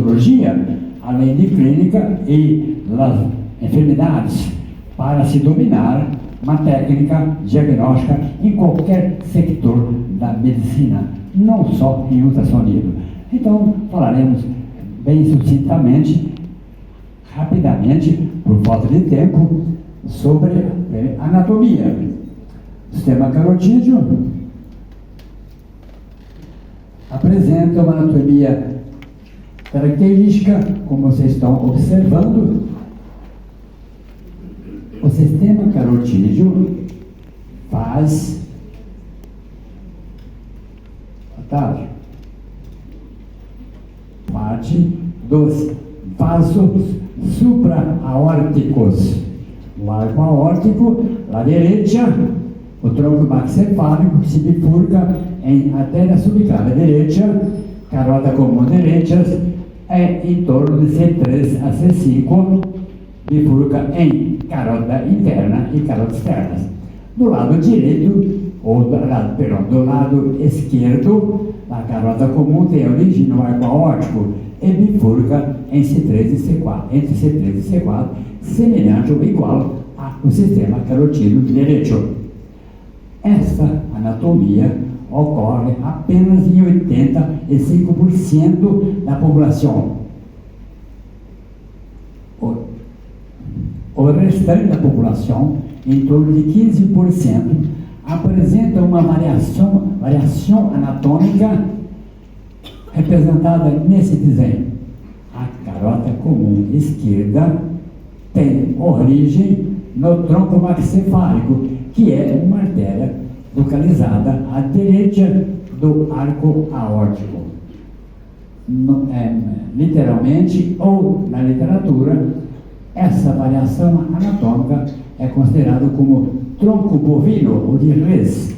patologia, além de clínica e das enfermidades, para se dominar uma técnica diagnóstica em qualquer sector da medicina, não só em ultrassonido. Então, falaremos bem sucintamente, rapidamente, por falta de tempo, sobre anatomia. O sistema carotídeo apresenta uma anatomia característica, como vocês estão observando. O sistema carotídeo faz parte dos vasos supra-aórticos. O arco aórtico, à direita, o tronco maxicefálico se bifurca em artéria subclávia direita, carota comum direita, em torno de C3 a C5, bifurca em carota interna e carota externa. Do lado direito, ou do lado esquerdo, a carota comum tem origem no arco aórtico e bifurca em C3 e C4, entre C3 e C4, semelhante ou igual ao sistema carotídeo direito. Essa anatomia ocorre apenas em 85% da população. O restante da população, em torno de 15%, apresenta uma variação anatômica representada nesse desenho. A carota comum esquerda tem origem no tronco maxicefálico, que é uma artéria localizada à direita do arco aórtico. Literalmente, ou na literatura, essa variação anatômica é considerada como tronco bovino ou de res,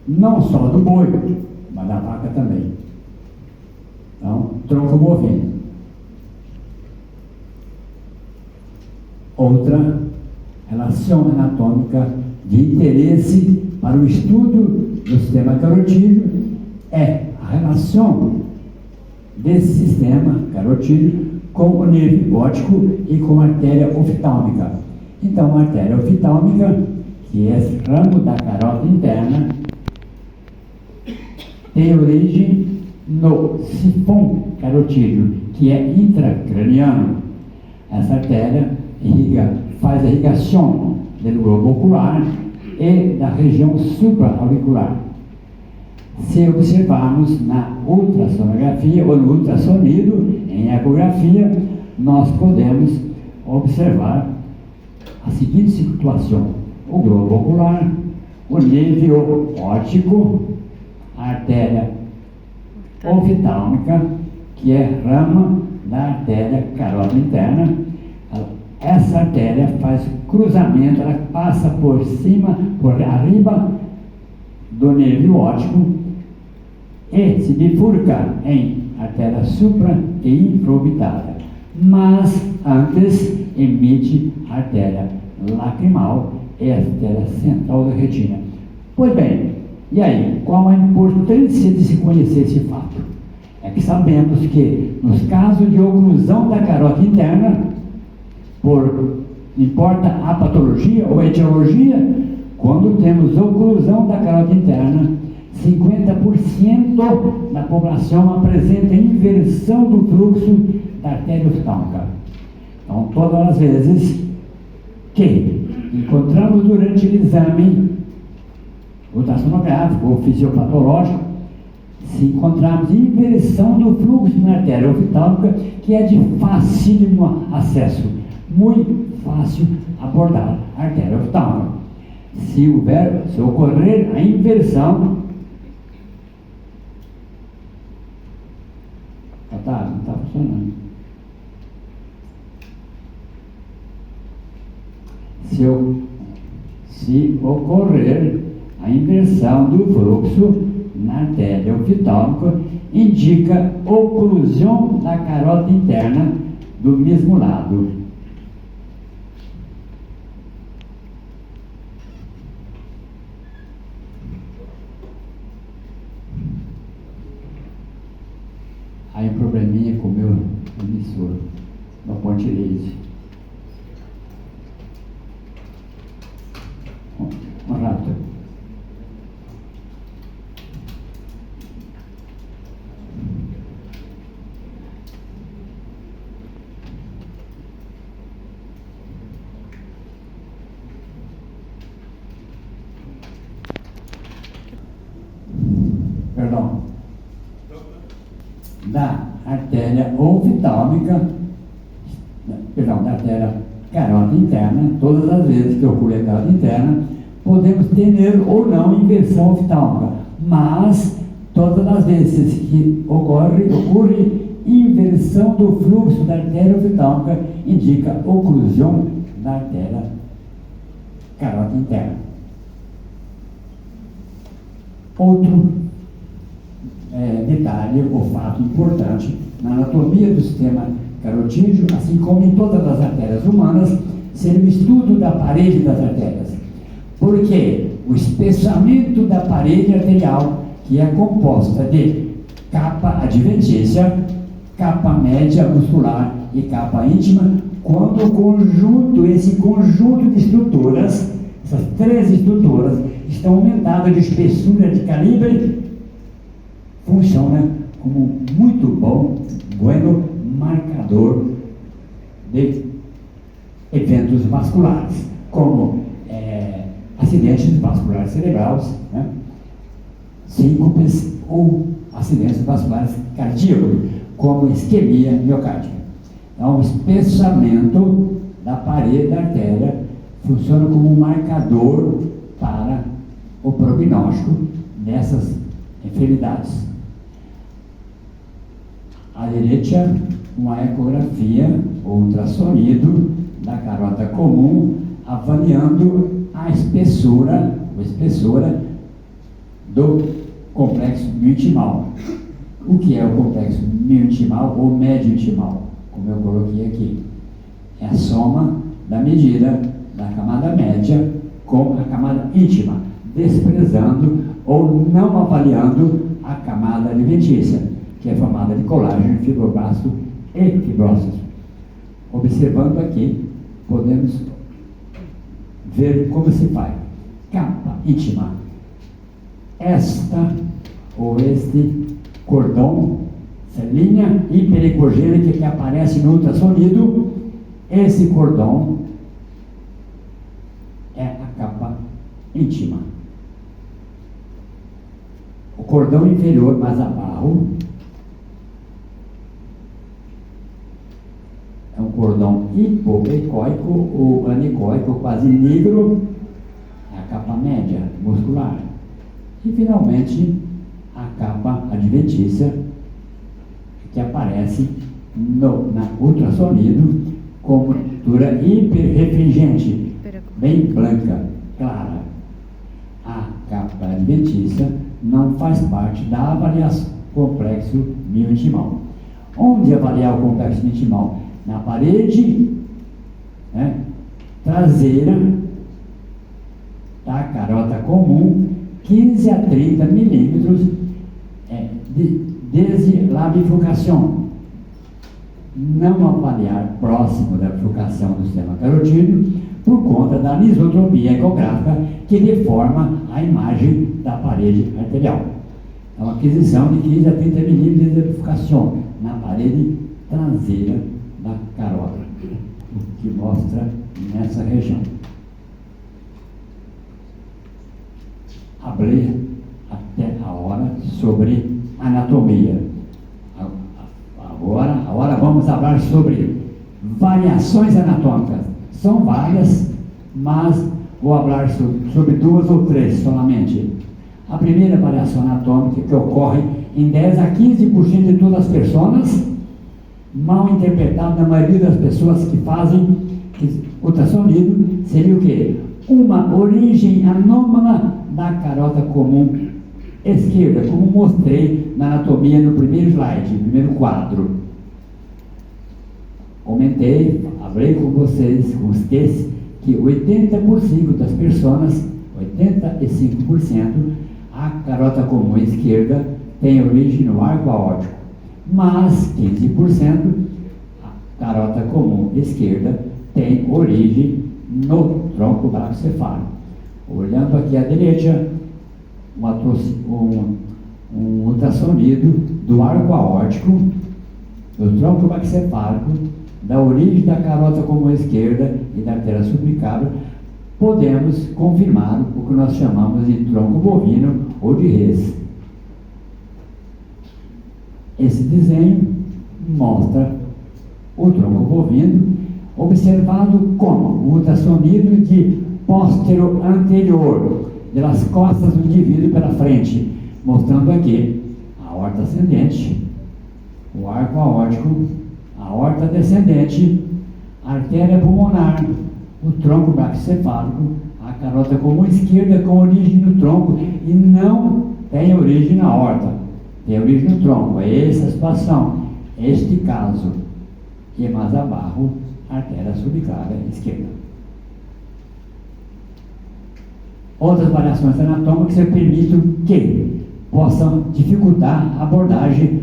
não só do boi, mas da vaca também. Então, tronco bovino. Outra relação anatômica de interesse para o estudo do sistema carotídeo é a relação desse sistema carotídeo com o nervo óptico e com a artéria oftálmica. Então, a artéria oftálmica, que é ramo da carota interna, tem origem no sifão carotídeo, que é intracraniano. Essa artéria faz a irrigação do globo ocular e da região supraauricular. Se observarmos na ultrassonografia ou no ultrassonido, em ecografia, nós podemos observar a seguinte situação: o globo ocular, o nervo óptico, a artéria oftálmica, que é rama da artéria carota interna. Essa artéria faz cruzamento, ela passa por cima, por arriba do nervo óptico e se bifurca em artéria supra e infraorbitária, mas antes emite a artéria lacrimal e a artéria central da retina. Pois bem, e aí, qual a importância de se conhecer esse fato? É que sabemos que nos casos de oclusão da carota interna, importa a patologia ou a etiologia, quando temos oclusão da carota interna, 50% da população apresenta inversão do fluxo da artéria oftálmica. Então, todas as vezes que encontramos durante o exame ultrassonográfico ou fisiopatológico, se encontrarmos inversão do fluxo na artéria oftálmica, que é de facílimo acesso, muito fácil abordar a artéria oftálmica. Se ocorrer a inversão, não está funcionando. Se ocorrer a inversão do fluxo na artéria oftálmica, indica oclusão da carota interna do mesmo lado. Aí um probleminha com o meu emissor, no Ponte Leite. Um rato. Perdão. Da artéria oftálmica, perdão, da artéria carota interna, todas as vezes que ocorre a carota interna, podemos ter ou não inversão oftálmica, mas todas as vezes que ocorre inversão do fluxo da artéria oftálmica, indica oclusão da artéria carota interna. Outro detalhe, ou fato importante, na anatomia do sistema carotídeo, assim como em todas as artérias humanas, seria o estudo da parede das artérias. Porque o espessamento da parede arterial, que é composta de capa adventícia, capa média muscular e capa íntima, quando esse conjunto de estruturas, essas três estruturas, estão aumentadas de espessura de calibre, funciona como muito bueno marcador de eventos vasculares, como acidentes vasculares cerebrais, né? Síncopes ou acidentes vasculares cardíacos, como isquemia miocárdica. Então, o espessamento da parede da artéria funciona como um marcador para o prognóstico dessas enfermidades. À direita, uma ecografia ou ultrassonido da carota comum, avaliando a espessura do complexo miointimal. O que é o complexo miointimal ou médio-intimal? Como eu coloquei aqui. É a soma da medida da camada média com a camada íntima, desprezando ou não avaliando a camada adventícia, que é formada de colágeno, fibroblasto e fibrócitos. Observando aqui, podemos ver como se faz. Capa íntima. Esta ou este cordão, essa linha hiperecogênica que aparece no ultrassonido, esse cordão é a capa íntima. O cordão inferior mais abaixo é um cordão hipoecóico ou anecoico, quase negro, é a capa média muscular. E finalmente a capa adventícia, que aparece na ultrassonido como estrutura hiperrefringente, bem branca, clara. A capa adventícia não faz parte da avaliação do complexo miointimal. Onde avaliar o complexo miointimal? Na parede traseira da carota comum, 15 a 30 milímetros desde la bifurcação. Não avaliar próximo da bifurcação do sistema carotídeo por conta da anisotropia ecográfica que deforma a imagem da parede arterial. Então, aquisição de 15 a 30 milímetros de bifurcação na parede traseira da carota, o que mostra nessa região. Abrir até a hora sobre anatomia. Agora vamos falar sobre variações anatômicas. São várias, mas vou falar sobre duas ou três solamente. A primeira variação anatômica que ocorre em 10 a 15% de todas as pessoas, mal interpretado na maioria das pessoas que fazem ultrassonido, seria o quê? Uma origem anômala da carota comum esquerda, como mostrei na anatomia no primeiro slide, no primeiro quadro. Comentei, falei com vocês, que 80% das pessoas, 85%, a carota comum esquerda tem origem no arco aórtico. mas 15%, a carota comum esquerda, tem origem no tronco braquicefálico. Olhando aqui à direita, um ultrassonido do arco aórtico, do tronco braquicefálico, da origem da carota comum esquerda e da artéria subricável, podemos confirmar o que nós chamamos de tronco bovino ou de res. Esse desenho mostra o tronco bovino observado como um ultrassonido de póstero anterior, das costas do indivíduo para frente, mostrando aqui a aorta ascendente, o arco aórtico, a aorta descendente, a artéria pulmonar, o tronco braquicefálico, a carota comum esquerda com origem no tronco e não tem origem na aorta, tem origem no tronco. É essa a situação, este caso, e mais abaixo, a artéria subricária esquerda. Outras variações anatômicas permitem que possam dificultar a abordagem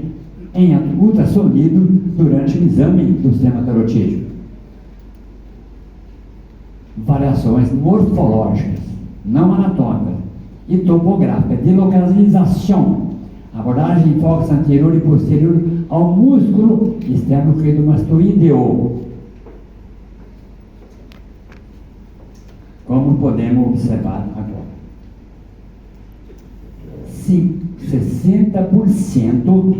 em ultrassonido durante o exame do sistema carotídeo. Variações morfológicas, não anatômicas, e topográficas de localização. Abordagem em focos anterior e posterior ao músculo externo-cleidomastoideo. Como podemos observar agora. 60%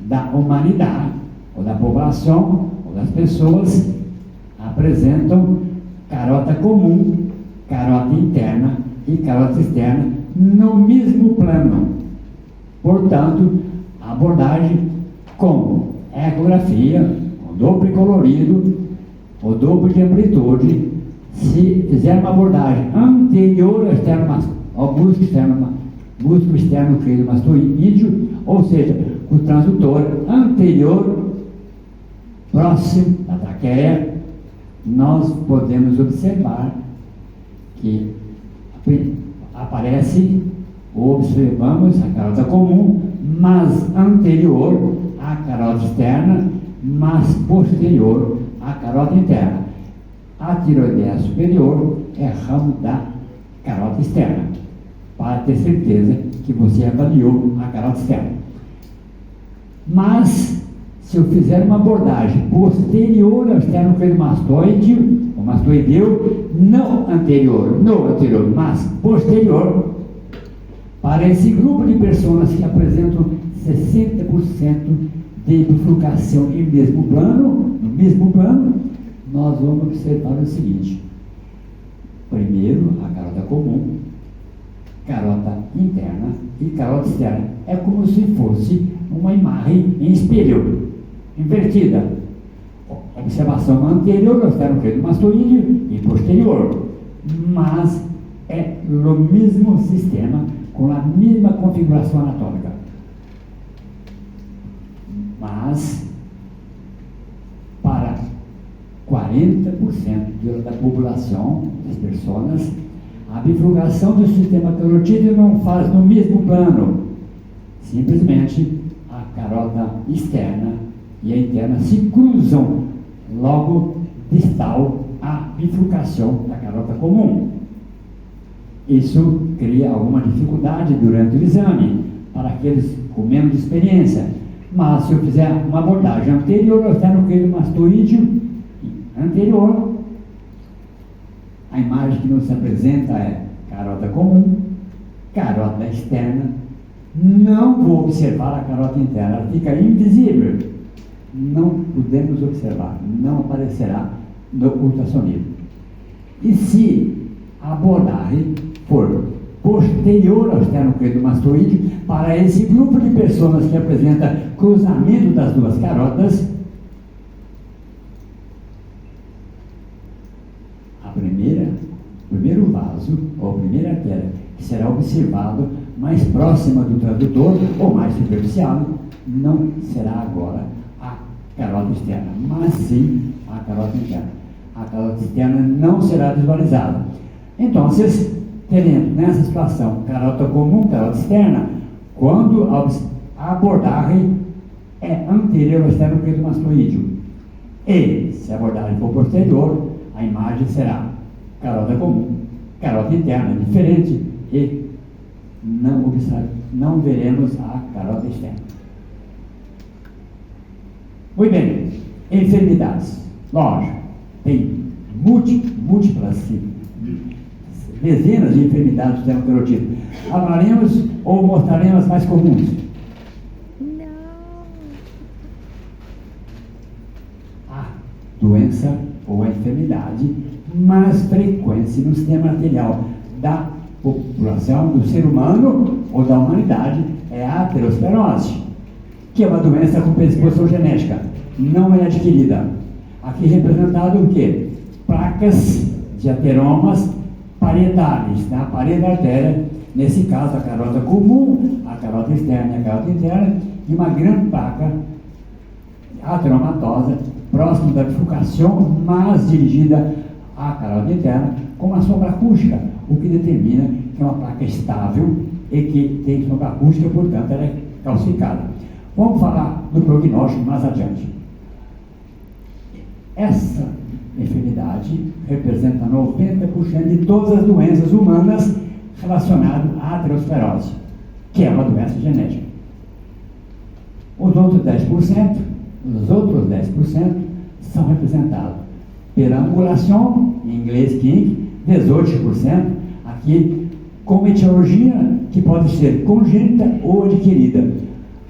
da humanidade, ou da população, ou das pessoas, apresentam carota comum, carota interna e carota externa no mesmo plano. Portanto, a abordagem com ecografia, o duplo colorido, o duplo de amplitude, se fizer uma abordagem anterior ao músculo externo cleidomastoideo, ou seja, o transdutor anterior, próximo da traqueia, nós podemos observar que observamos a carota comum, mas anterior à carota externa, mas posterior à carota interna. A tiroideia superior é ramo da carota externa, para ter certeza que você avaliou a carota externa. Mas, se eu fizer uma abordagem posterior ao esternocleidomastoide, o mastoideu, não anterior, mas posterior, para esse grupo de pessoas que apresentam 60% de bifurcação no mesmo plano, nós vamos observar o seguinte: primeiro, a carota comum, carota interna e carota externa. É como se fosse uma imagem em espelho, invertida. Observação anterior ao esternocleidomastoideo e posterior, mas é o mesmo sistema, com a mesma configuração anatômica. Mas, para 40% da população, das pessoas, a bifurcação do sistema carotídeo não faz no mesmo plano. Simplesmente a carota externa e a interna se cruzam logo distal à bifurcação da carota comum. Isso cria alguma dificuldade durante o exame para aqueles com menos experiência. Mas se eu fizer uma abordagem anterior ao esternocleidomastoideo anterior, a imagem que nos apresenta é carota comum, carota externa. Não vou observar a carota interna, ela fica invisível. Não podemos observar, não aparecerá no ultrassonido. E se a abordagem for posterior ao esternocleidomastoideo, para esse grupo de pessoas que apresenta cruzamento das duas carotas, o primeiro vaso, ou a primeira artéria, que será observado mais próxima do transdutor, ou mais superficial, não será agora a carota externa, mas sim a carota interna. A carota externa não será visualizada. Então, teremos nessa situação carota comum, carota externa, quando a abordagem é anterior ao esternocleidomastoídeo. E, se a abordagem for posterior, a imagem será carota comum, carota interna diferente e não veremos a carota externa. Muito bem, enfermidades. Lógico, tem múltiplas, dezenas de enfermidades do sistema carotídeo. Falaremos ou mostraremos as mais comuns. A doença ou a enfermidade mais frequente no sistema arterial da população, do ser humano ou da humanidade é a aterosclerose, que é uma doença com predisposição genética, não é adquirida. Aqui representado o quê? Placas de ateromas parietales na parede da artéria, nesse caso a carota comum, a carota externa e a carota interna, e uma grande placa ateromatosa próximo da bifurcação, mas dirigida à carota interna com uma sombra acústica, o que determina que é uma placa estável e que tem sombra acústica, portanto ela é calcificada. Vamos falar do prognóstico mais adiante. Essa enfermidade representa 90% de todas as doenças humanas relacionadas à aterosclerose, que é uma doença genética. Os outros 10% são representados pela ambulação, em inglês KINC, 18%, aqui com etiologia que pode ser congênita ou adquirida.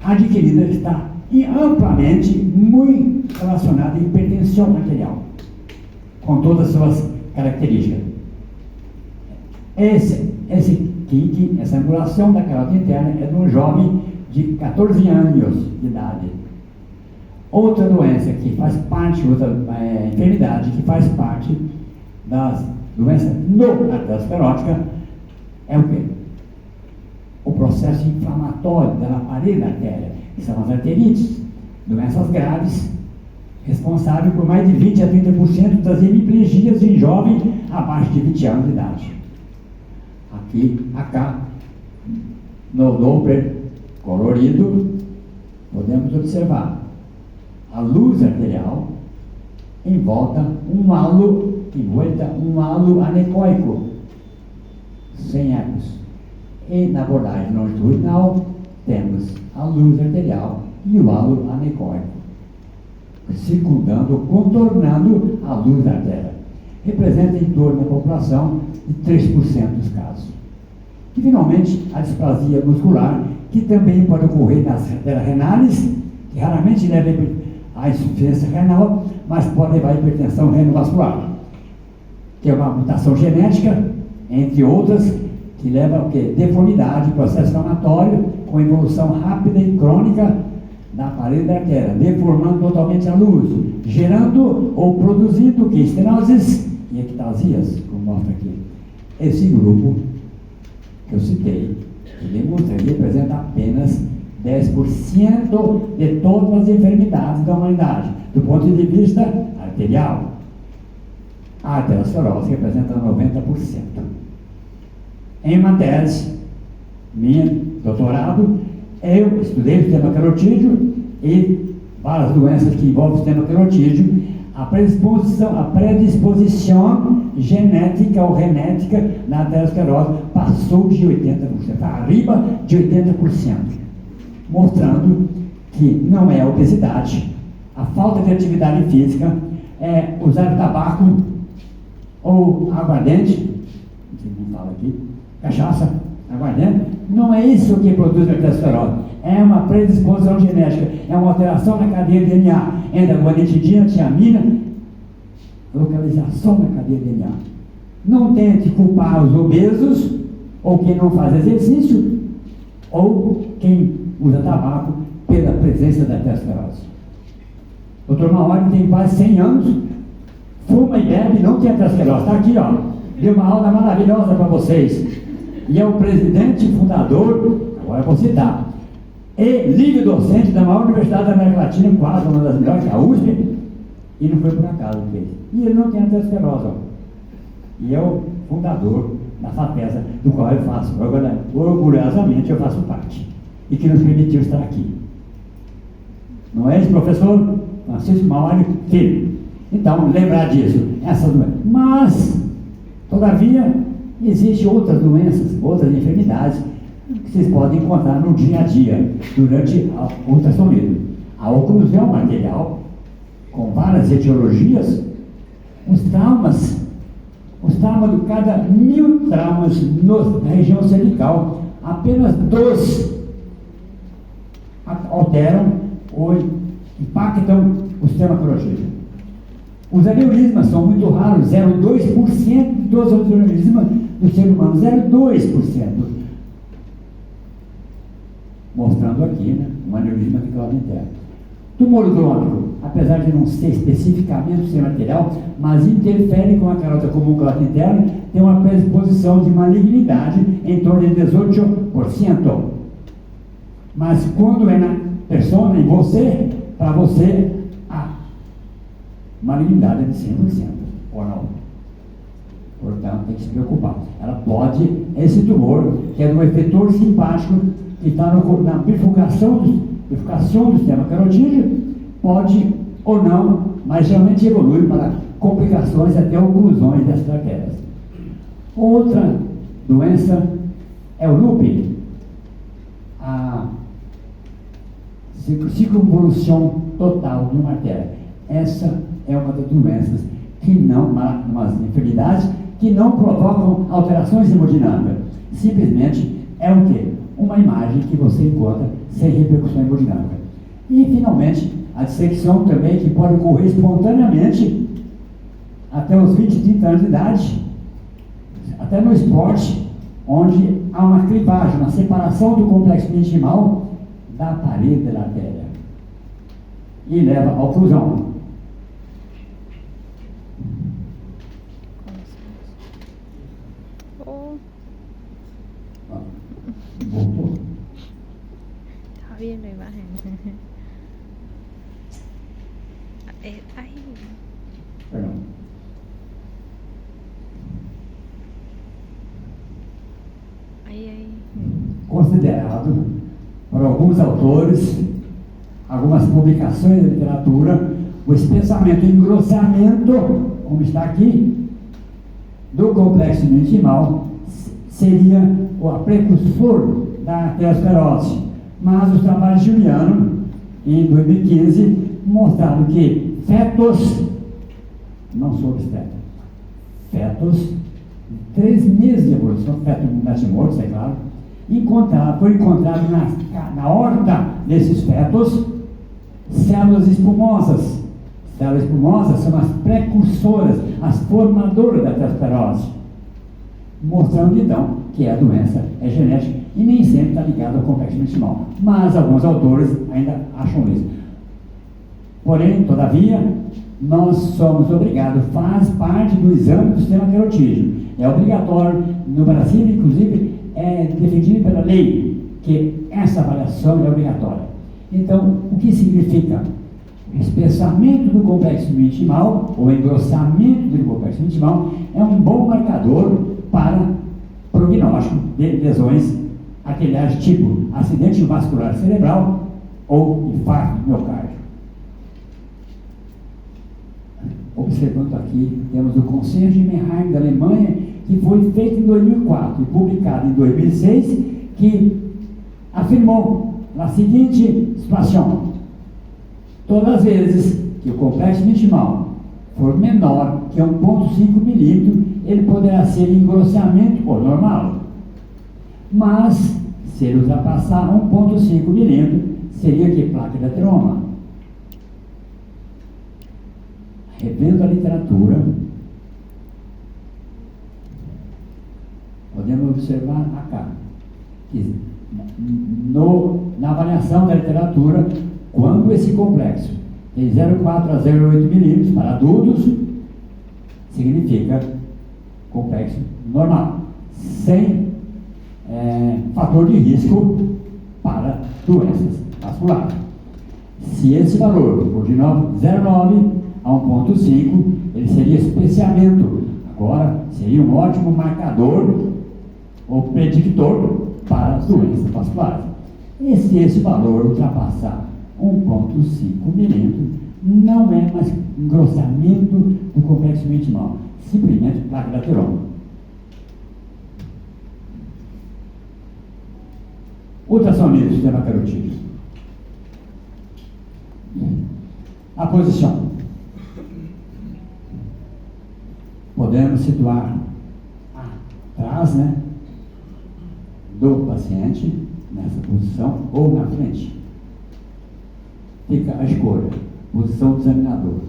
A adquirida está amplamente muito relacionada à hipertensão arterial, com todas as suas características. Esse KINC, essa ambulação da carota interna, é de um jovem de 14 anos de idade. Outra doença que faz parte, outra enfermidade que faz parte das doenças no aterosclerótica é o quê? O processo inflamatório da parede da artéria, que são as arterites, doenças graves, responsáveis por mais de 20 a 30% das hemiplegias em jovens abaixo de 20 anos de idade. Acá, no Doppler colorido, podemos observar a luz arterial envolta um halo anecoico, sem ecos. E na abordagem longitudinal temos a luz arterial e o halo anecoico, circundando, contornando a luz da artéria. Representa em torno da população de 3% dos casos. E finalmente a displasia muscular, que também pode ocorrer nas artérias renais, que raramente leva à insuficiência renal, mas pode levar à hipertensão renovascular, que é uma mutação genética, entre outras, que leva a deformidade, processo inflamatório, com evolução rápida e crônica da parede da artéria, deformando totalmente a luz, gerando ou produzindo estenoses e ectasias, como mostra aqui. Esse grupo que eu citei, que demonstrei, representa apenas 10% de todas as enfermidades da humanidade, do ponto de vista arterial. A aterosclerose representa 90%. Em uma tese minha, doutorado, eu estudei o sistema carotídeo e várias doenças que envolvem o sistema carotídeo. A predisposição genética ou genética na aterosclerose passou de 80%, arriba de 80%, mostrando que não é a obesidade, a falta de atividade física, é usar tabaco ou aguardente, não fala aqui, cachaça, aguardente, não é isso que produz a aterosclerose. É uma predisposição genética, é uma alteração na cadeia de DNA, entre a guanidina, tiamina, localização na cadeia de DNA. Não tente culpar os obesos, ou quem não faz exercício, ou quem usa tabaco pela presença da aterosclerose. O Dr. Maori tem quase 100 anos, fuma e bebe, não tem aterosclerose. Está aqui, ó, deu uma aula maravilhosa para vocês. E é o presidente e fundador, agora eu vou citar, e livre docente da maior universidade da América Latina, quase uma das melhores, a USP, e não foi por acaso que fez. E ele não tem aterosclerose, ó. E é o fundador da FAPESA, do qual eu faço, orgulhosamente eu faço parte, e que nos permitiu estar aqui. Não é esse professor Francisco Mauad Filho? Então, lembrar disso, essa doença. Mas, todavia, existem outras doenças, outras enfermidades que vocês podem encontrar no dia a dia, durante o ultrassonido. A oclusão material, com várias etiologias, os traumas de cada 1000 traumas na região cervical, apenas 2 alteram ou impactam o sistema carotídeo. Os aneurismas são muito raros, 0,2% dos aneurismas do ser humano, 0,2%. Mostrando aqui, né, um aneurisma de cauda interna. Tumor crônico, apesar de não ser especificamente o sistema arterial, mas interfere com a carota comum cauda interna, tem uma predisposição de malignidade em torno de 18%. Mas quando é na pessoa, em você, para você, a malignidade é de 100%, ou não. Portanto, tem que se preocupar. Ela pode, esse tumor, que é do efetor simpático, que está na bifurcação do sistema carotídeo, pode ou não, mas geralmente evolui para complicações até oclusões dessas artérias. Outra doença é o lúpus, a circunvolução total de uma artéria. Essa é uma das doenças que não, umas enfermidades que não provocam alterações hemodinâmicas. Simplesmente é o quê? Uma imagem que você encontra sem repercussão hemodinâmica. E, finalmente, a dissecção também, que pode ocorrer espontaneamente até os 20, 30 anos de idade, até no esporte, onde há uma clivagem, uma separação do complexo meningimal da parede da artéria e leva à oclusão. Voltou? Está bien la imagen. Ahí. Perdão. Aí. Considerado por alguns autores, algumas publicações da literatura, o espessamento e engrossamento, como está aqui, do complexo meningimal seria o precursor da arteriosclerose. Mas os trabalhos de Juliano, em 2015, mostraram que fetos, não sou obstetra, fetos, 3 meses de evolução, feto natimortos, é claro, foi encontrado na aorta desses fetos células espumosas. Células espumosas são as precursoras, as formadoras da arteriosclerose, mostrando então que a doença é genética e nem sempre está ligada ao complexo meningimal. Mas alguns autores ainda acham isso. Porém, todavia, nós somos obrigados, faz parte do exame do sistema carotídeo. É obrigatório, no Brasil, inclusive, é defendido pela lei, que essa avaliação é obrigatória. Então, o que significa? O espessamento do complexo meningimal, ou engrossamento do complexo meningimal, é um bom marcador para prognóstico de lesões arteriais tipo acidente vascular cerebral ou infarto do miocárdio. Observando aqui, temos o Conselho de Mannheim da Alemanha, que foi feito em 2004 e publicado em 2006, que afirmou a seguinte situação: todas as vezes que o complexo meningimal for menor que 1,5 milímetro, ele poderá ser engrossamento por normal. Mas, se ele ultrapassar 1,5 milímetro, seria que placa de ateroma. Revendo a literatura, podemos observar acá, que na avaliação da literatura, quando esse complexo tem 0,4 a 0,8 milímetros para adultos, significa complexo normal, sem fator de risco para doenças vasculares. Se esse valor for de 0,9 a 1,5, ele seria especiamento. Agora, seria um ótimo marcador ou predictor para doenças vasculares. E se esse valor ultrapassar 1,5 0,5 milímetros, não é mais engrossamento do complexo intimal, simplesmente placa da tromba. Ultrassonido do sistema carotídeo. A posição. Podemos situar atrás, né, do paciente, nessa posição, ou na frente. Fica a escolha. Posição do examinador.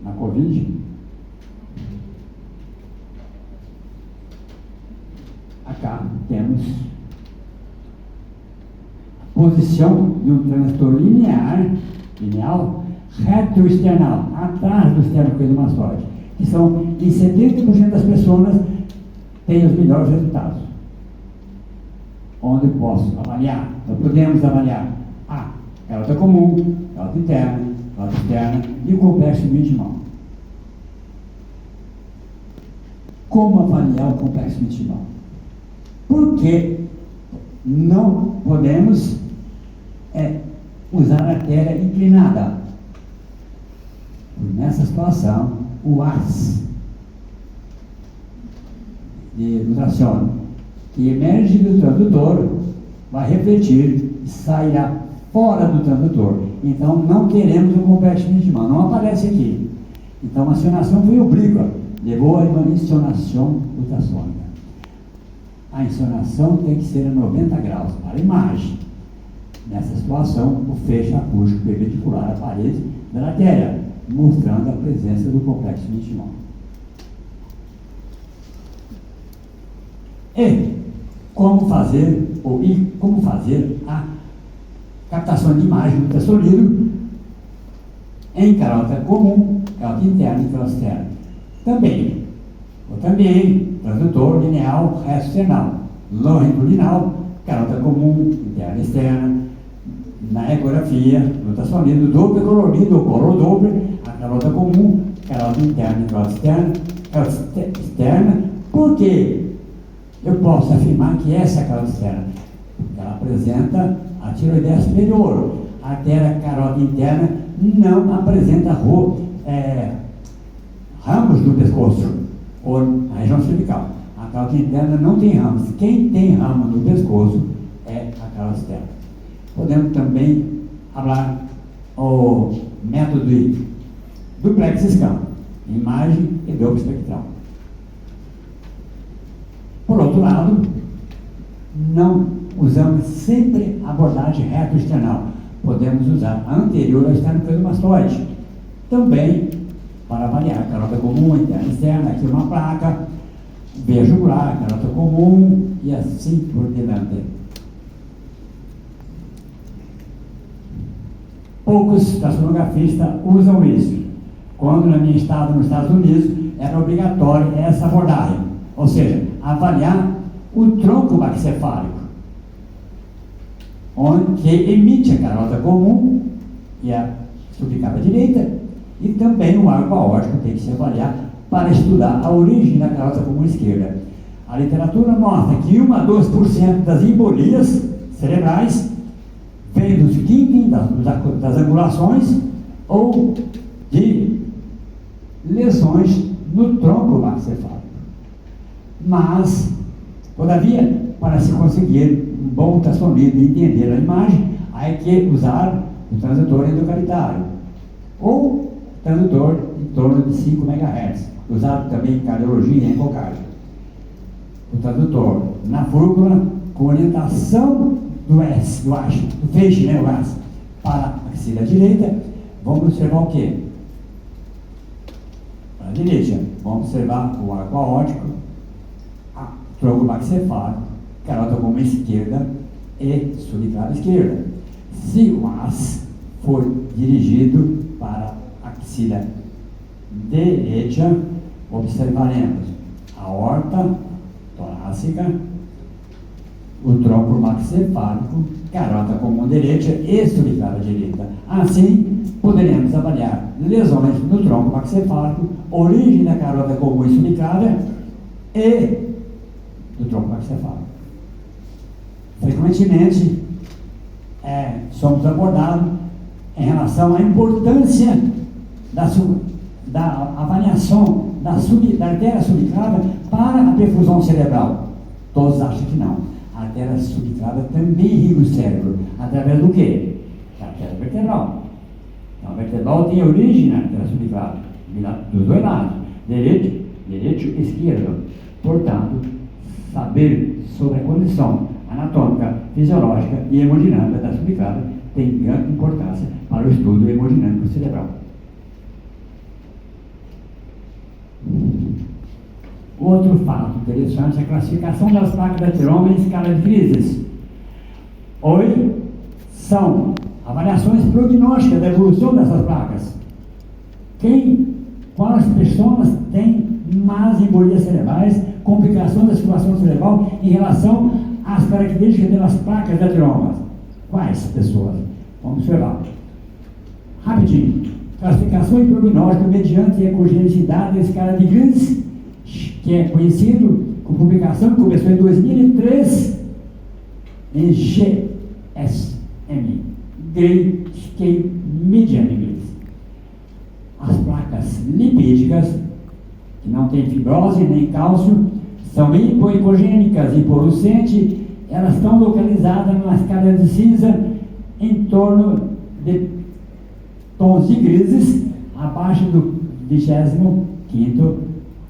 Na Covid, acá temos a posição de um transdutor lineal retroesternal, atrás do esternocleidomastoide, que são, em 70% das pessoas, têm os melhores resultados. Onde posso avaliar, nós podemos avaliar a calota comum, calota interna, calota externa e o complexo intimal. Como avaliar o complexo intimal? Porque não podemos usar a artéria inclinada. Nessa situação, o AS de ultrassom que emerge do transdutor vai refletir e sairá fora do transdutor. Então, não teremos o complexo intimal, não aparece aqui. Então, a acionação foi oblíqua, levou a uma insonação ultrassônica. A insonação tem que ser a 90 graus para a imagem. Nessa situação, o feixe acústico perpendicular à parede da artéria, mostrando a presença do complexo intimal. E como fazer a captação de imagem do ultrassonido em calota comum, calota interna e calota externa. Também, transdutor lineal reto-external, longitudinal, calota comum, interna e externa. Na ecografia, ultrassonido duplo colorido ou colodoppler, a calota comum, calota interna e calota externa. Por quê? Eu posso afirmar que essa é a calota externa, porque ela apresenta a tiroideia superior. A artéria carota interna não apresenta ramos do pescoço, ou na região cervical. A calota interna não tem ramos. Quem tem ramo no pescoço é a calota externa. Podemos também falar o método de duplex scan, imagem e dobro espectral. Por outro lado, não usamos sempre a abordagem reto-external. Podemos usar a anterior ao esternocleidomastoide, também para avaliar a calota comum, interna e externa, aqui uma placa, veia jugular, calota comum e assim por diante. Poucos ultrassonografistas usam isso. Quando na minha estada nos Estados Unidos, era obrigatório essa abordagem, ou seja, avaliar o tronco baxicefálico, que emite a calota comum e a subcapa direita, e também o arco aórtico tem que se avaliar para estudar a origem da calota comum esquerda. A literatura mostra que 1 a 2% das embolias cerebrais vem dos quinquim, das angulações ou de lesões no tronco maxilofálico. Mas, todavia, para se conseguir um bom ultrassonido e entender a imagem, há que usar o transdutor endocaritário ou transdutor em torno de 5 MHz, usado também em cardiologia e endocárdio. O transdutor na fúrcula com orientação do feixe, né, o AS, para a axila direita. Vamos observar o quê? Para a direita, vamos observar o arco aórtico, tronco maxilofálico, calota comum esquerda e subclave esquerda. Se o AS for dirigido para a axila direita, observaremos a aorta torácica, o tronco maxilofálico, calota comum direita e subclave direita. Assim, poderemos avaliar lesões no tronco maxilofálico, origem da calota comum e subclave e do tronco maxilofálico. Frequentemente, somos abordados em relação à importância da avaliação da artéria subclava para a perfusão cerebral. Todos acham que não. A artéria subclava também irriga o cérebro. Através do quê? Da artéria vertebral. Então, a vertebral tem origem na artéria subclava, dos dois lados, direito e esquerdo. Portanto, saber sobre a condição anatômica, fisiológica e hemodinâmica da subclava tem grande importância para o estudo hemodinâmico cerebral. Outro fato interessante é a classificação das placas da tiroma em escala de crises. Hoje, são avaliações prognósticas da evolução dessas placas. Quais pessoas têm más embolias cerebrais, complicações da circulação cerebral em relação às características das placas da tiroma? Quais pessoas? Vamos observar. Rapidinho. Classificação e prognóstico mediante ecogenicidade da escala de Gris, que é conhecido com publicação que começou em 2003 em GSM, Gray Scale Median Gris. As placas lipídicas, que não têm fibrose nem cálcio, são hipoecogênicas e hiporlucentes. Elas estão localizadas numa escala de cinza em torno de tons de grises, abaixo do 25º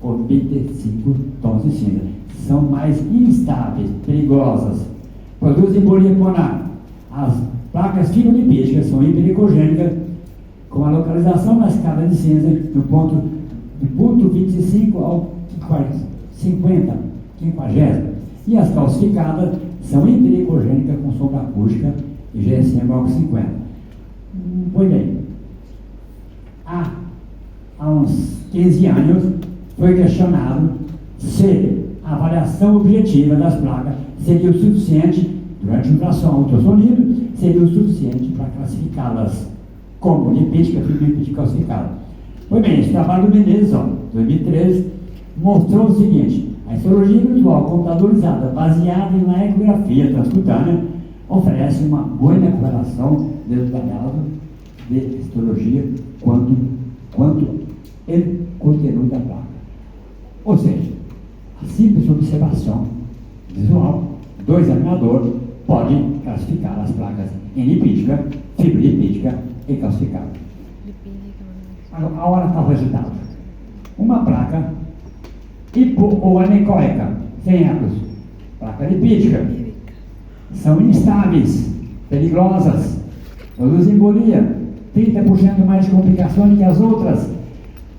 ou 25 tons de cinza. São mais instáveis, perigosas, produzem embolia pulmonar. As placas fibrolipídicas são hiperecogênicas, com a localização na escala de cinza do ponto 25 ao 50. E as calcificadas são hiperecogênicas com sombra acústica e GSM igual a 50. Pois bem, há uns 15 anos foi questionado se a avaliação objetiva das placas seria o suficiente, durante o ultrassonido, seria o suficiente para classificá-las como lipídica, fibrolipídica calcificada. Pois bem, esse trabalho do Menezes, 2013, mostrou o seguinte: a histologia virtual computadorizada baseada na ecografia transcutânea oferece uma boa correlação detalhada de histologia quanto ele conteúdo da placa. Ou seja, a simples observação visual do examinador pode classificar as placas em lipídica, fibrolipídica e calcificada. Agora está o resultado. Uma placa hipo ou anecoica, sem erros, placa lipídica, são instáveis, perigosas, produzem embolia, 30% mais de complicações que as outras.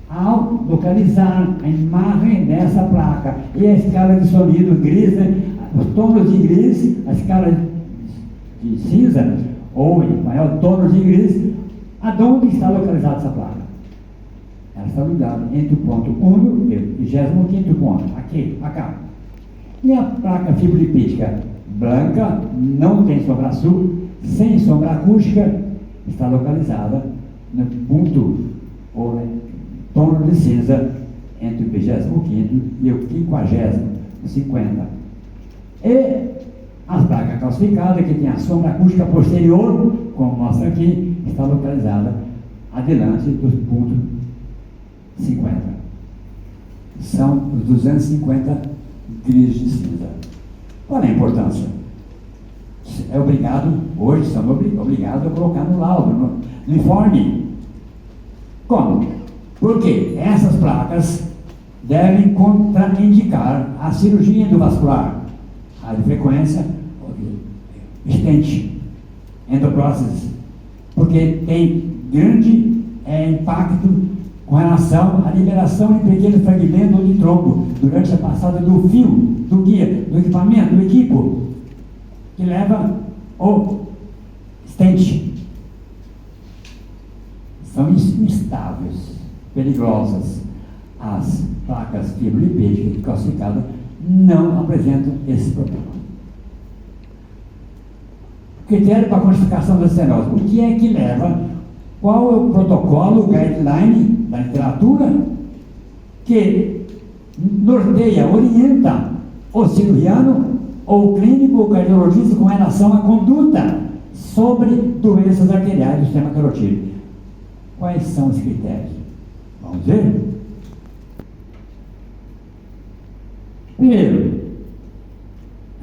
Ao localizar a imagem dessa placa e a escala de sonido gris, os tons de gris, a escala de cinza, ou em maior tonos de gris, aonde está localizada essa placa? Ela está ligada entre o ponto 1 e o 25º ponto, aqui, acá. E a placa fibrolipídica branca, não tem sombra azul, sem sombra acústica, está localizada no ponto, ou tono de cinza, entre o 25º e o 50º, 50. E as placas calcificadas, que tem a sombra acústica posterior, como mostra aqui, está localizada adelante dos pontos 50. São os 250 gris de cinza. Qual é a importância? É obrigado, hoje somos obrigados a colocar no laudo, no informe. Como? Porque essas placas devem contraindicar a cirurgia endovascular, radiofrequência, stent, endoprótese, porque tem grande impacto com relação à liberação de pequenos fragmentos de trombo durante a passada do fio, do guia, do equipamento, do equipo, que leva o stent. São instáveis, perigosas. As placas fibrolipídicas e calcificadas não apresentam esse problema. Critério para a quantificação da estenose. O que é que leva? Qual é o protocolo, o guideline da literatura que norteia, orienta o cirurgiano ou o clínico ou cardiologista com relação à conduta sobre doenças arteriais do sistema carotídeo. Quais são os critérios? Vamos ver? Primeiro,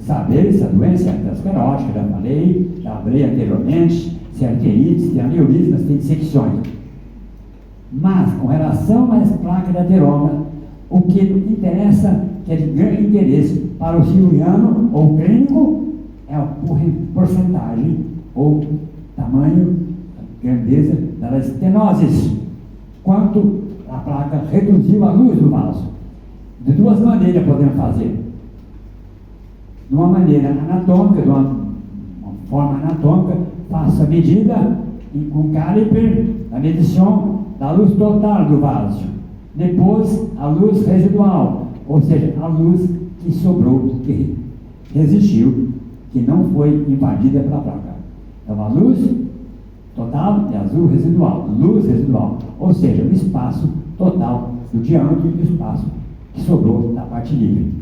saber se a doença é aterosclerótica, já falei, já falei anteriormente, se é arterite, se tem aneurisma, se tem dissecções. Mas, com relação às placas de ateroma, o que interessa, que é de grande interesse para o cirurgiano ou clínico, é a porcentagem ou tamanho, grandeza das estenoses. Quanto a placa reduziu a luz do vaso. De duas maneiras podemos fazer. De uma maneira anatômica, de uma forma anatômica, faço a medida com caliper, a medição da luz total do vaso. Depois, a luz residual, ou seja, a luz que sobrou, que resistiu, que não foi invadida pela placa. Então, a luz total é azul residual, luz residual, ou seja, o espaço total do diâmetro e o espaço que sobrou da parte livre.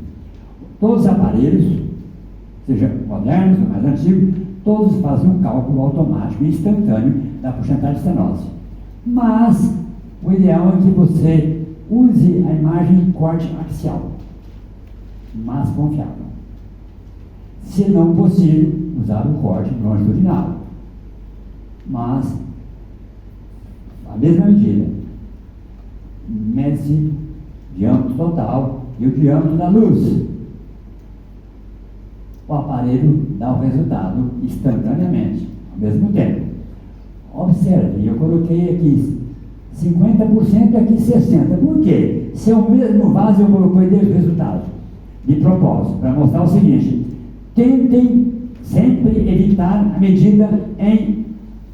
Todos os aparelhos, seja modernos ou mais antigos, todos fazem um cálculo automático e instantâneo da porcentagem de estenose. Mas o ideal é que você use a imagem de corte axial, mais confiável. Se não possível, usar o corte longitudinal. Mas a mesma medida, mede-se o diâmetro total e o diâmetro da luz. O aparelho dá o resultado instantaneamente, ao mesmo tempo. Observe, eu coloquei aqui 50% e aqui 60%. Por quê? Se é o mesmo vaso, eu coloquei dois resultados. De propósito, para mostrar o seguinte: tentem sempre evitar a medida em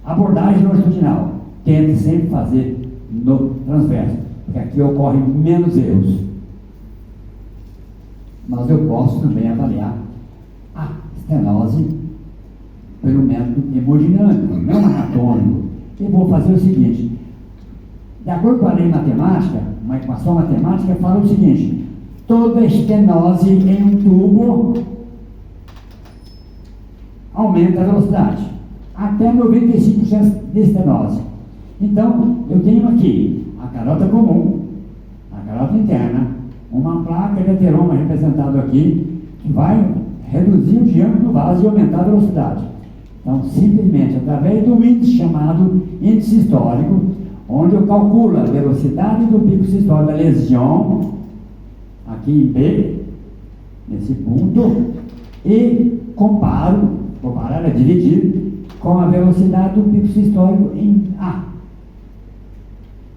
abordagem longitudinal. Tentem sempre fazer no transverso, porque aqui ocorrem menos erros. Mas eu posso também avaliar a estenose pelo método hemodinâmico, não anatômico. Eu vou fazer o seguinte: de acordo com a lei matemática, uma equação matemática fala o seguinte: toda estenose em um tubo aumenta a velocidade, até 95% de estenose. Então, eu tenho aqui a carota comum, a carota interna, uma placa de ateroma representada aqui, que vai reduzir o diâmetro do vaso e aumentar a velocidade. Então, simplesmente, através do índice chamado índice histórico, onde eu calculo a velocidade do pico sistólico da lesão, aqui em B, nesse ponto, e comparar é dividir com a velocidade do pico sistólico em A.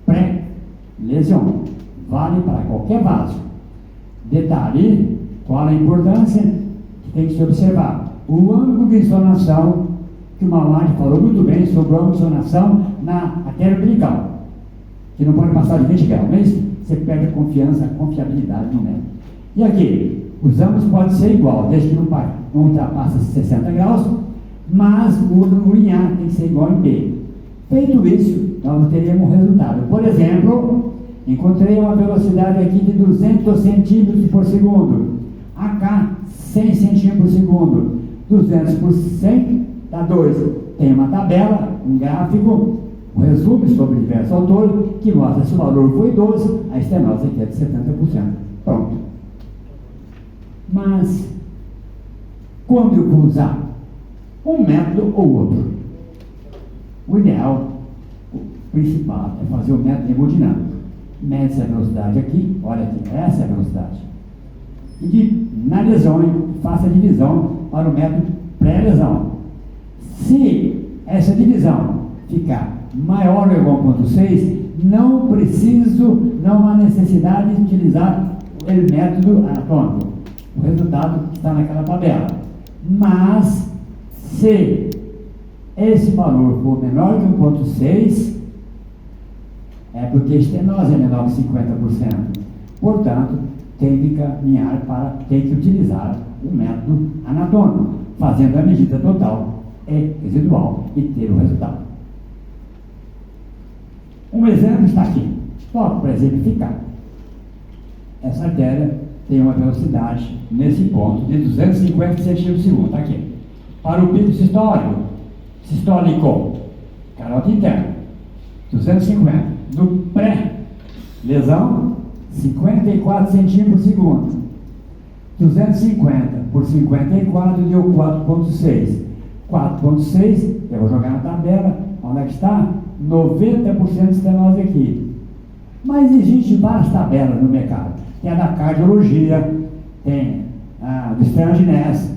Pré-lesão. Vale para qualquer vaso. Detalhe, qual a importância que tem que se observar? O ângulo de insonação, que o Malad falou muito bem sobre o ângulo de insonação na artéria umbilical, que não pode passar de 20 graus, mas você perde a confiança, a confiabilidade no método. E aqui, os ângulos podem ser igual, desde que não ultrapassa 60 graus, mas o em A tem que ser igual em B. Feito isso, nós teríamos um resultado. Por exemplo, encontrei uma velocidade aqui de 200 centímetros por segundo. AK, 100 centímetros por segundo. 200 por 100 dá 2. Tem uma tabela, um gráfico, um resumo sobre diversos autores, que mostra se o valor foi 12, a estenose aqui é de 70%. Pronto. Mas, quando eu vou usar um método ou outro? O ideal, o principal, é fazer o método hemodinâmico. Mede-se a velocidade aqui, olha aqui, essa é a velocidade. E na lesão, faça a divisão para o método pré-lesão. Se essa divisão ficar maior ou igual a 1.6, não há necessidade de utilizar o método anatômico. O resultado está naquela tabela. Mas, se esse valor for menor que 1.6, é porque a estenose é menor que 50%. Portanto, tem que caminhar tem que utilizar o método anatômico, fazendo a medida total e residual e ter o resultado. Um exemplo está aqui, só para exemplificar. Essa artéria tem uma velocidade, nesse ponto, de 250 centímetros por segundo, está aqui. Para o pico sistólico, sistólico, carota interna, 250. No pré-lesão, 54 centímetros por segundo. 250 por 54 deu 4,6. 4,6, eu vou jogar na tabela, onde é que está? 90% de estenose aqui. Mas existem várias tabelas no mercado. Tem a da cardiologia, tem a do Strangeness,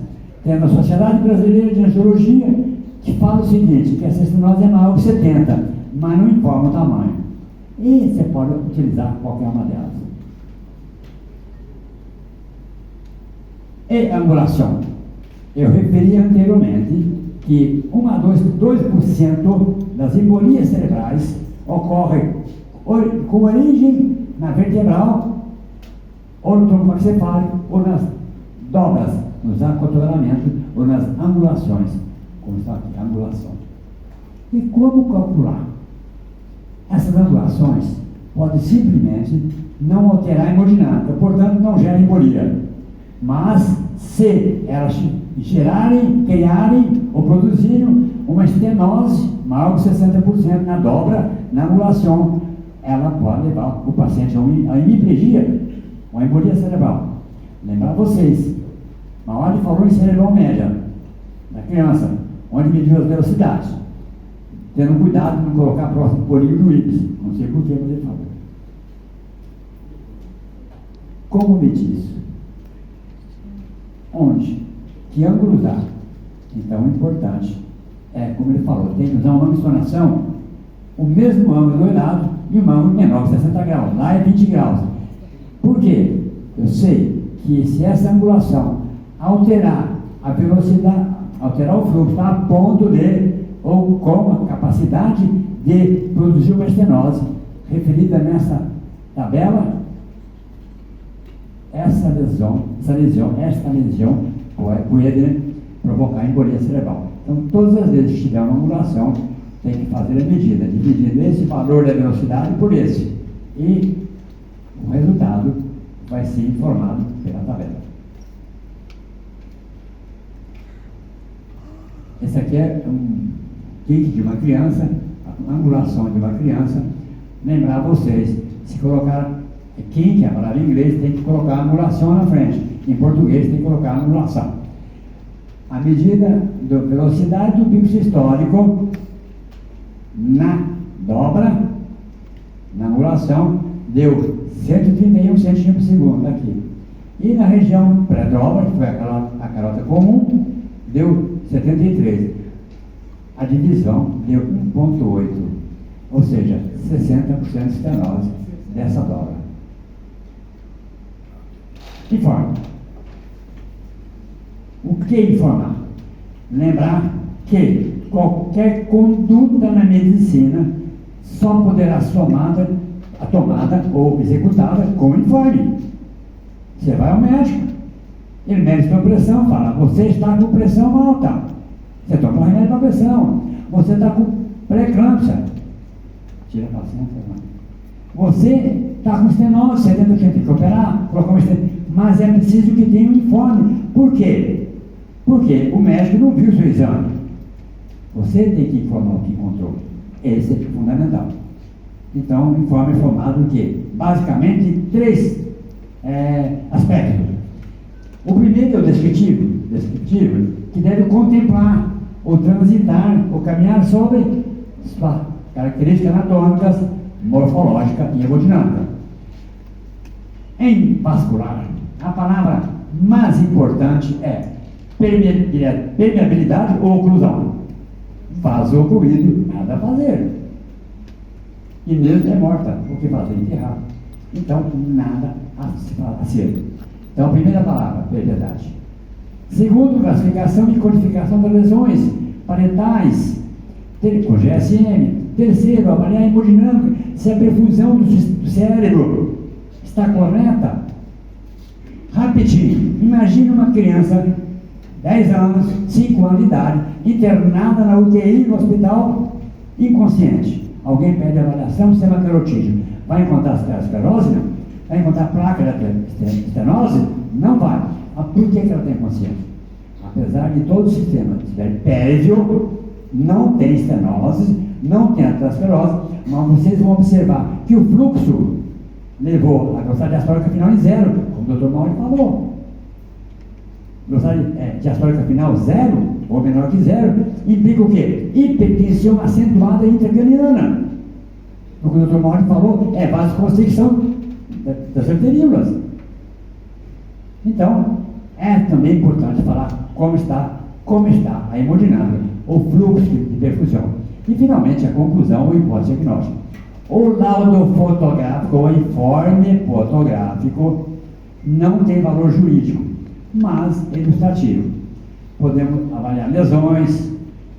tem a da Sociedade Brasileira de Angiologia, que fala o seguinte, que essa estenose é maior que 70, mas não informa o tamanho. E você pode utilizar qualquer uma delas. E angulação. Eu referi anteriormente que 1 a 2% das embolias cerebrais ocorrem com origem na vertebral, ou no tronco maxilofálico, ou nas dobras, nos acotovelamentos, ou nas angulações, como está aqui, angulação. E como calcular? Essas angulações podem simplesmente não alterar a hemodinâmica, portanto não gera embolia. Mas se elas gerarem, criarem ou produzirem uma estenose maior que 60% na dobra, na angulação, ela pode levar o paciente a uma hemiplegia, uma embolia cerebral. Lembrar vocês, Maori falou em cerebral média da criança, onde mediu as velocidades, tendo cuidado de não colocar próximo do polinho do íris, não sei por que, mas ele falou. Como medir isso? Onde? Que ângulo usar? Então, o importante é, como ele falou, tem que usar uma ensonação, o mesmo ângulo do olhado e um ângulo menor que 60 graus. Lá é 20 graus. Por quê? Eu sei que se essa angulação alterar a velocidade, alterar o fluxo a ponto de, ou com a capacidade de produzir uma estenose, referida nessa tabela, esta lesão pode provocar embolia cerebral. Então, todas as vezes que tiver uma angulação, tem que fazer a medida, dividindo esse valor da velocidade por esse. E o resultado vai ser informado pela tabela. Esse aqui é um kit de uma criança, a angulação de uma criança. Lembrar vocês, se colocar kink, a palavra em inglês, tem que colocar angulação na frente. Em português tem que colocar angulação. A medida da velocidade do pico sistólico na dobra, na angulação, deu 131 centímetros por segundo aqui. E na região pré-dobra, que foi a carota comum, deu 73. A divisão deu 1,8, ou seja, 60% de estenose dessa dobra. Informa. O que informar? Lembrar que qualquer conduta na medicina só poderá ser tomada ou executada com informe. Você vai ao médico, ele mede sua pressão, fala, você está com pressão alta, você toma um remédio para pressão, você está com pré-eclâmpsia, tira a paciente, você está com estenose, você tem que operar, colocar uma estenose, mas é preciso que tenha um informe. Por quê? Porque o médico não viu o seu exame. Você tem que informar o que encontrou. Esse é fundamental. Então, o informe é formado de quê? Basicamente, 3 aspectos. O primeiro é o descritivo, que deve contemplar, ou transitar, ou caminhar sobre características anatômicas, morfológicas e hemodinâmica. Em vascular, a palavra mais importante é permeabilidade ou oclusão. Vaso ocluído, nada a fazer. E mesmo é morta, o que fazer? Enterrar. Então, nada a ser. Então, a primeira palavra, permeabilidade. Segundo, classificação e codificação das lesões parentais, com GSM. Terceiro, avaliar a hemodinâmica, se a perfusão do cérebro está correta. Rapidinho, imagine uma criança, 10 anos, 5 anos de idade, internada na UTI no hospital, inconsciente. Alguém pede avaliação do sistema carotídeo. Vai encontrar esclerose? Não. Vai encontrar placa da estenose? Não vai. Mas por que ela tem consciência? Apesar de todo o sistema estiver pérvio, não tem estenose, não tem aterosclerose, mas vocês vão observar que o fluxo levou a velocidade diastólica final em zero, como o Dr. Mauri falou. Velocidade diastólica final zero, ou menor que zero, implica o quê? Hipertensão acentuada intracraniana. O que o Dr. Mauri falou é vasoconstricção das arteríolas. Então, é também importante falar como está a hemodinâmica, o fluxo de perfusão. E, finalmente, a conclusão, o hipótese diagnóstica. O laudo fotográfico, o informe fotográfico, não tem valor jurídico, mas é ilustrativo. Podemos avaliar lesões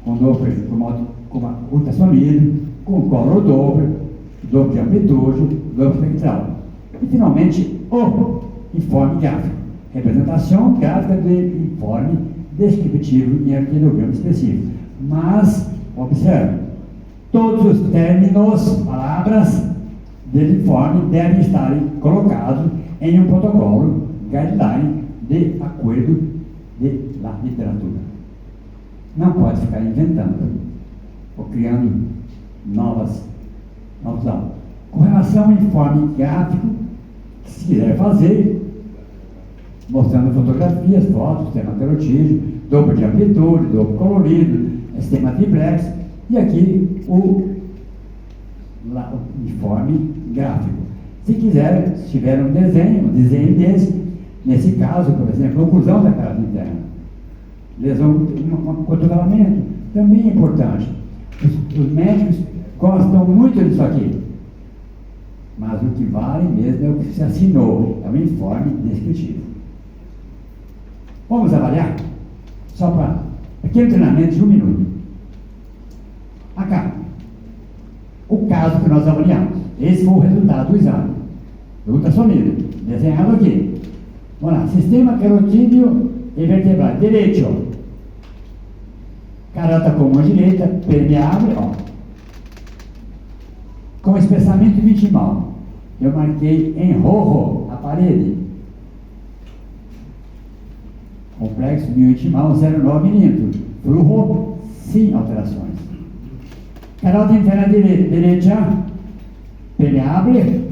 com Doppler, com uma ultrassonido, com colo Doppler, Doppler de amplitude, Doppler espectral. E, finalmente, o informe gráfico. Representação gráfica do informe descritivo em arquidiograma específico. Mas, observe, todos os términos, palavras do informe devem estar colocados em um protocolo, guideline, de acordo da literatura. Não pode ficar inventando ou criando novos autos. Com relação ao informe gráfico, que se quiser fazer, mostrando fotografias, fotos, sistema carotídeo, dobro de amplitude, dobro colorido, sistema triplex, e aqui o informe gráfico. Se quiser, se tiver um desenho desse, nesse caso, por exemplo, oclusão da carota interna, lesão, um cotovelamento, também é importante. Os médicos gostam muito disso aqui, mas o que vale mesmo é o que se assinou, é um informe descritivo. Vamos avaliar? Só para pequeno treinamento de 1 minuto. Acá, o caso que nós avaliamos. Esse foi o resultado do exame. Do ultrassonido, desenhado aqui. Vamos lá, sistema carotídeo e vertebral direito. Carota comum à direita, permeável, ó. Com espessamento intimal. Eu marquei em rojo a parede. Complexo miointimal 0,9 milímetros. Fluxo sem alterações. Carota interna direita, permeável,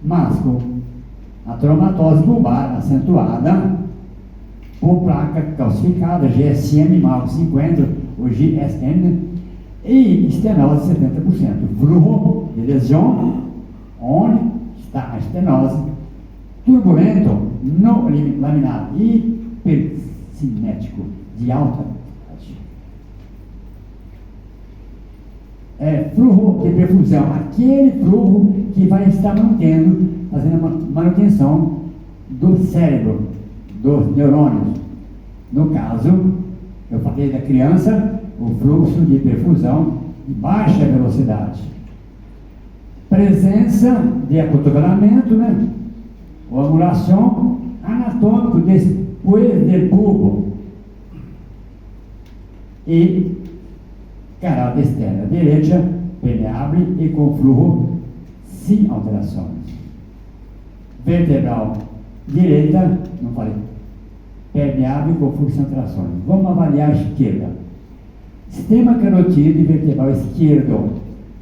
mas com a tromatose bulbar acentuada por placa calcificada, GSM mal 50, o GSM, e estenose 70%. Fluxo de lesão, onde está a estenose, turbulento, não laminar, hipercinético, de alta fluxo de perfusão, aquele fluxo que vai estar fazendo manutenção do cérebro, dos neurônios. No caso, eu falei da criança, o fluxo de perfusão de baixa velocidade. Presença de acotovelamento, né? O angulação anatômico depois do bulbo. E carota externa direita, permeável e com fluxo sem alterações. Vertebral direita, não falei, permeável e com fluxo sem alterações. Vamos avaliar a esquerda. Sistema carotídeo e vertebral esquerdo.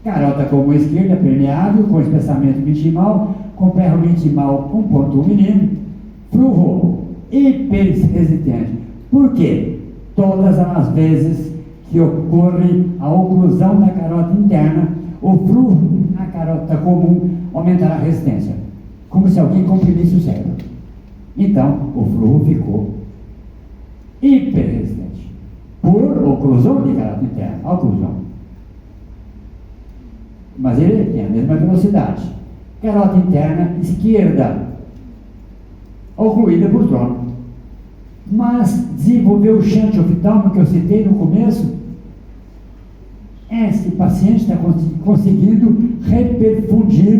Carota comum esquerda, permeável, com espessamento intimal, com perro intimal 1,1 milímetro. Fluxo hiperresistente. Por quê? Todas as vezes que ocorre a oclusão da carota interna, o fluxo na carota comum aumentará a resistência, como se alguém comprimisse o cérebro. Então, o fluxo ficou hiperresistente, por oclusão de carota interna, oclusão. Mas ele tem a mesma velocidade. Carota interna esquerda, ocluída por trono. Mas desenvolveu o shunt oftálmico que eu citei no começo. Esse paciente está conseguindo reperfundir